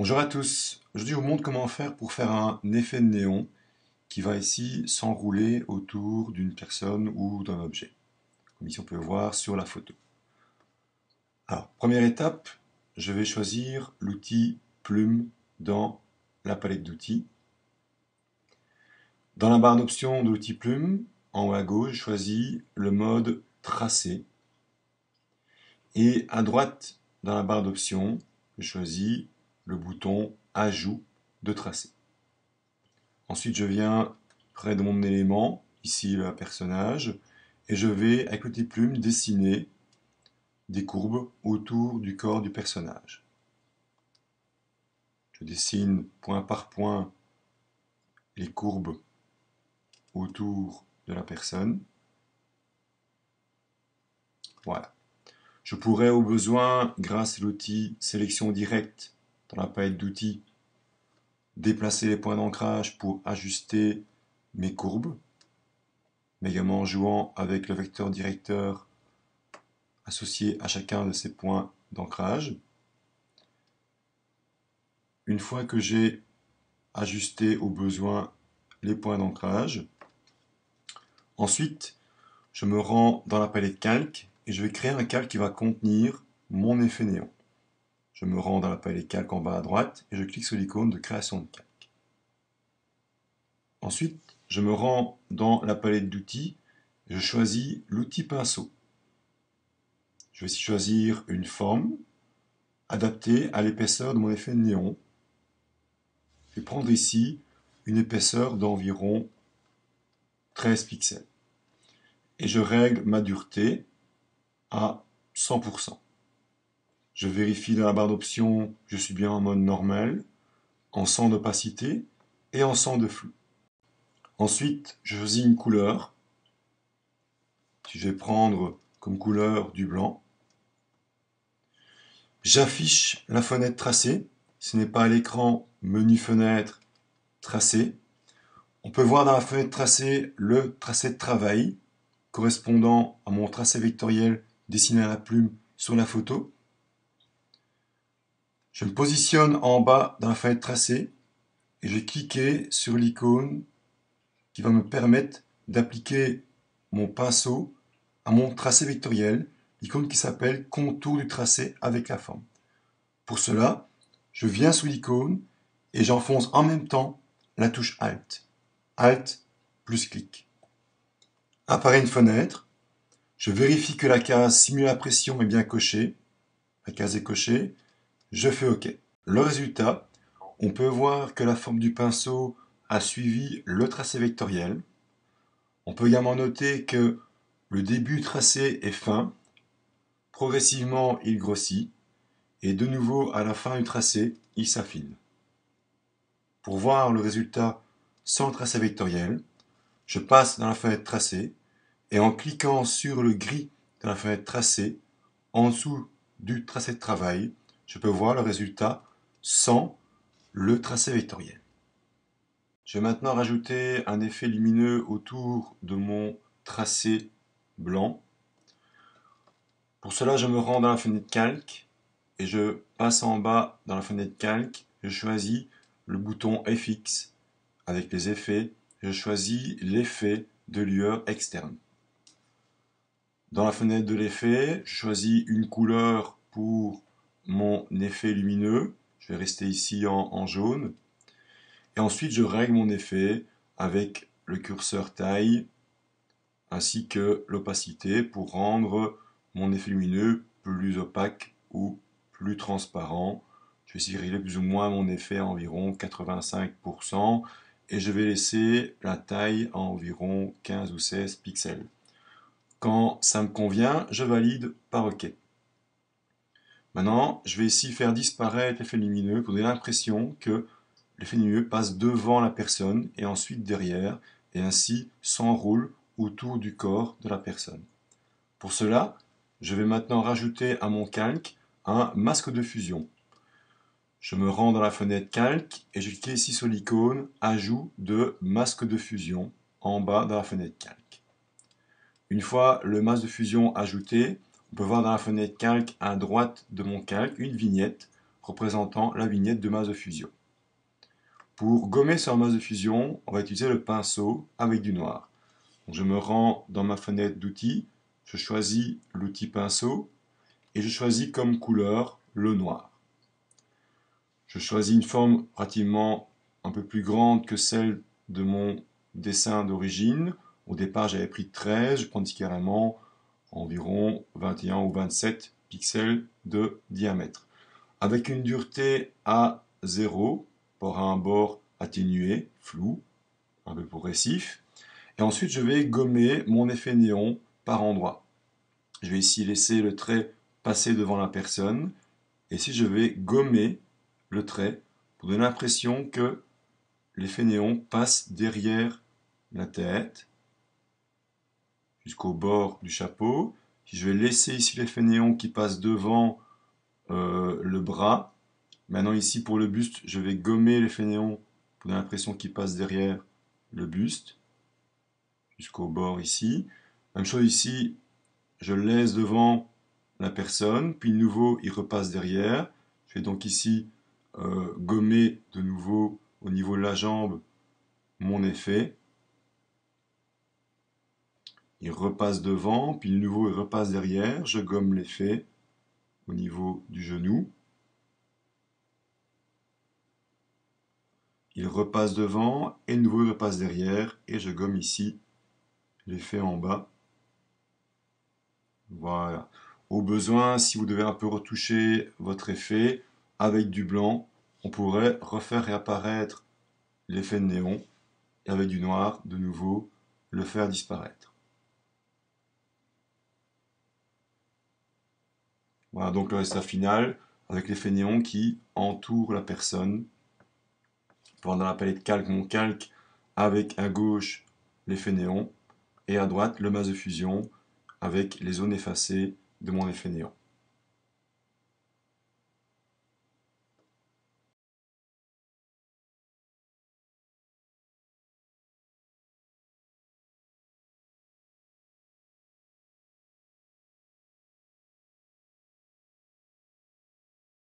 Bonjour à tous, aujourd'hui je vous montre comment faire pour faire un effet de néon qui va ici s'enrouler autour d'une personne ou d'un objet, comme ici on peut voir sur la photo. Alors, première étape, je vais choisir l'outil plume dans la palette d'outils. Dans la barre d'options de l'outil plume, en haut à gauche, je choisis le mode tracé. Et à droite, dans la barre d'options, je choisis le bouton ajout de tracé. Ensuite, je viens près de mon élément, ici le personnage, et je vais, avec l'outil plume, dessiner des courbes autour du corps du personnage. Je dessine point par point les courbes autour de la personne. Voilà. Je pourrais au besoin, grâce à l'outil sélection directe dans la palette d'outils, déplacer les points d'ancrage pour ajuster mes courbes, mais également en jouant avec le vecteur directeur associé à chacun de ces points d'ancrage. Une fois que j'ai ajusté au besoin les points d'ancrage, ensuite je me rends dans la palette calque et je vais créer un calque qui va contenir mon effet néon. Je me rends dans la palette calque en bas à droite et je clique sur l'icône de création de calque. Ensuite, je me rends dans la palette d'outils et je choisis l'outil pinceau. Je vais ici choisir une forme adaptée à l'épaisseur de mon effet de néon. Je vais prendre ici une épaisseur d'environ 13 pixels. Et je règle ma dureté à 100%. Je vérifie dans la barre d'options que je suis bien en mode normal, en sans d'opacité et en sans de flou. Ensuite, je choisis une couleur. Je vais prendre comme couleur du blanc. J'affiche la fenêtre tracée. Ce n'est pas à l'écran menu fenêtre tracé. On peut voir dans la fenêtre tracée le tracé de travail correspondant à mon tracé vectoriel dessiné à la plume sur la photo. Je me positionne en bas dans la fenêtre tracée et je vais cliquer sur l'icône qui va me permettre d'appliquer mon pinceau à mon tracé vectoriel, l'icône qui s'appelle contour du tracé avec la forme. Pour cela, je viens sous l'icône et j'enfonce en même temps la touche Alt. Alt plus clic. Apparaît une fenêtre. Je vérifie que la case simuler la pression est bien cochée. La case est cochée. Je fais OK. Le résultat, on peut voir que la forme du pinceau a suivi le tracé vectoriel. On peut également noter que le début tracé est fin. Progressivement, il grossit. Et de nouveau, à la fin du tracé, il s'affine. Pour voir le résultat sans tracé vectoriel, je passe dans la fenêtre tracée et en cliquant sur le gris de la fenêtre tracée, en dessous du tracé de travail, je peux voir le résultat sans le tracé vectoriel. Je vais maintenant rajouter un effet lumineux autour de mon tracé blanc. Pour cela, je me rends dans la fenêtre calque et je passe en bas dans la fenêtre calque. Je choisis le bouton FX avec les effets. Je choisis l'effet de lueur externe. Dans la fenêtre de l'effet, je choisis une couleur pour mon effet lumineux. Je vais rester ici en jaune. Et ensuite, je règle mon effet avec le curseur taille ainsi que l'opacité pour rendre mon effet lumineux plus opaque ou plus transparent. Je vais essayer de régler plus ou moins mon effet à environ 85% et je vais laisser la taille à environ 15 ou 16 pixels. Quand ça me convient, je valide par OK. Maintenant, je vais ici faire disparaître l'effet lumineux pour donner l'impression que l'effet lumineux passe devant la personne et ensuite derrière et ainsi s'enroule autour du corps de la personne. Pour cela, je vais maintenant rajouter à mon calque un masque de fusion. Je me rends dans la fenêtre calque et je clique ici sur l'icône ajout de masque de fusion en bas dans la fenêtre calque. Une fois le masque de fusion ajouté, on peut voir dans la fenêtre calque à droite de mon calque une vignette représentant la vignette de masse de fusion. Pour gommer sur masse de fusion, on va utiliser le pinceau avec du noir. Donc je me rends dans ma fenêtre d'outils, je choisis l'outil pinceau et je choisis comme couleur le noir. Je choisis une forme relativement un peu plus grande que celle de mon dessin d'origine. Au départ, j'avais pris 13, je prends carrément environ 21 ou 27 pixels de diamètre. Avec une dureté à 0, pour un bord atténué, flou, un peu progressif. Et ensuite, je vais gommer mon effet néon par endroits. Je vais ici laisser le trait passer devant la personne. Et ici, je vais gommer le trait pour donner l'impression que l'effet néon passe derrière la tête jusqu'au bord du chapeau. Si je vais laisser ici l'effet néon qui passe devant le bras. Maintenant ici pour le buste, je vais gommer l'effet néon pour donner l'impression qu'il passe derrière le buste jusqu'au bord ici. Même chose ici, je le laisse devant la personne, puis de nouveau il repasse derrière. Je vais donc ici gommer de nouveau au niveau de la jambe mon effet. Il repasse devant, puis de nouveau il repasse derrière. Je gomme l'effet au niveau du genou. Il repasse devant, et de nouveau il repasse derrière, et je gomme ici l'effet en bas. Voilà. Au besoin, si vous devez un peu retoucher votre effet, avec du blanc, on pourrait refaire réapparaître l'effet de néon, et avec du noir, de nouveau, le faire disparaître. Voilà donc le résultat final, avec l'effet néon qui entoure la personne. Dans la palette calque, mon calque, avec à gauche l'effet néon, et à droite le masse de fusion, avec les zones effacées de mon effet néon.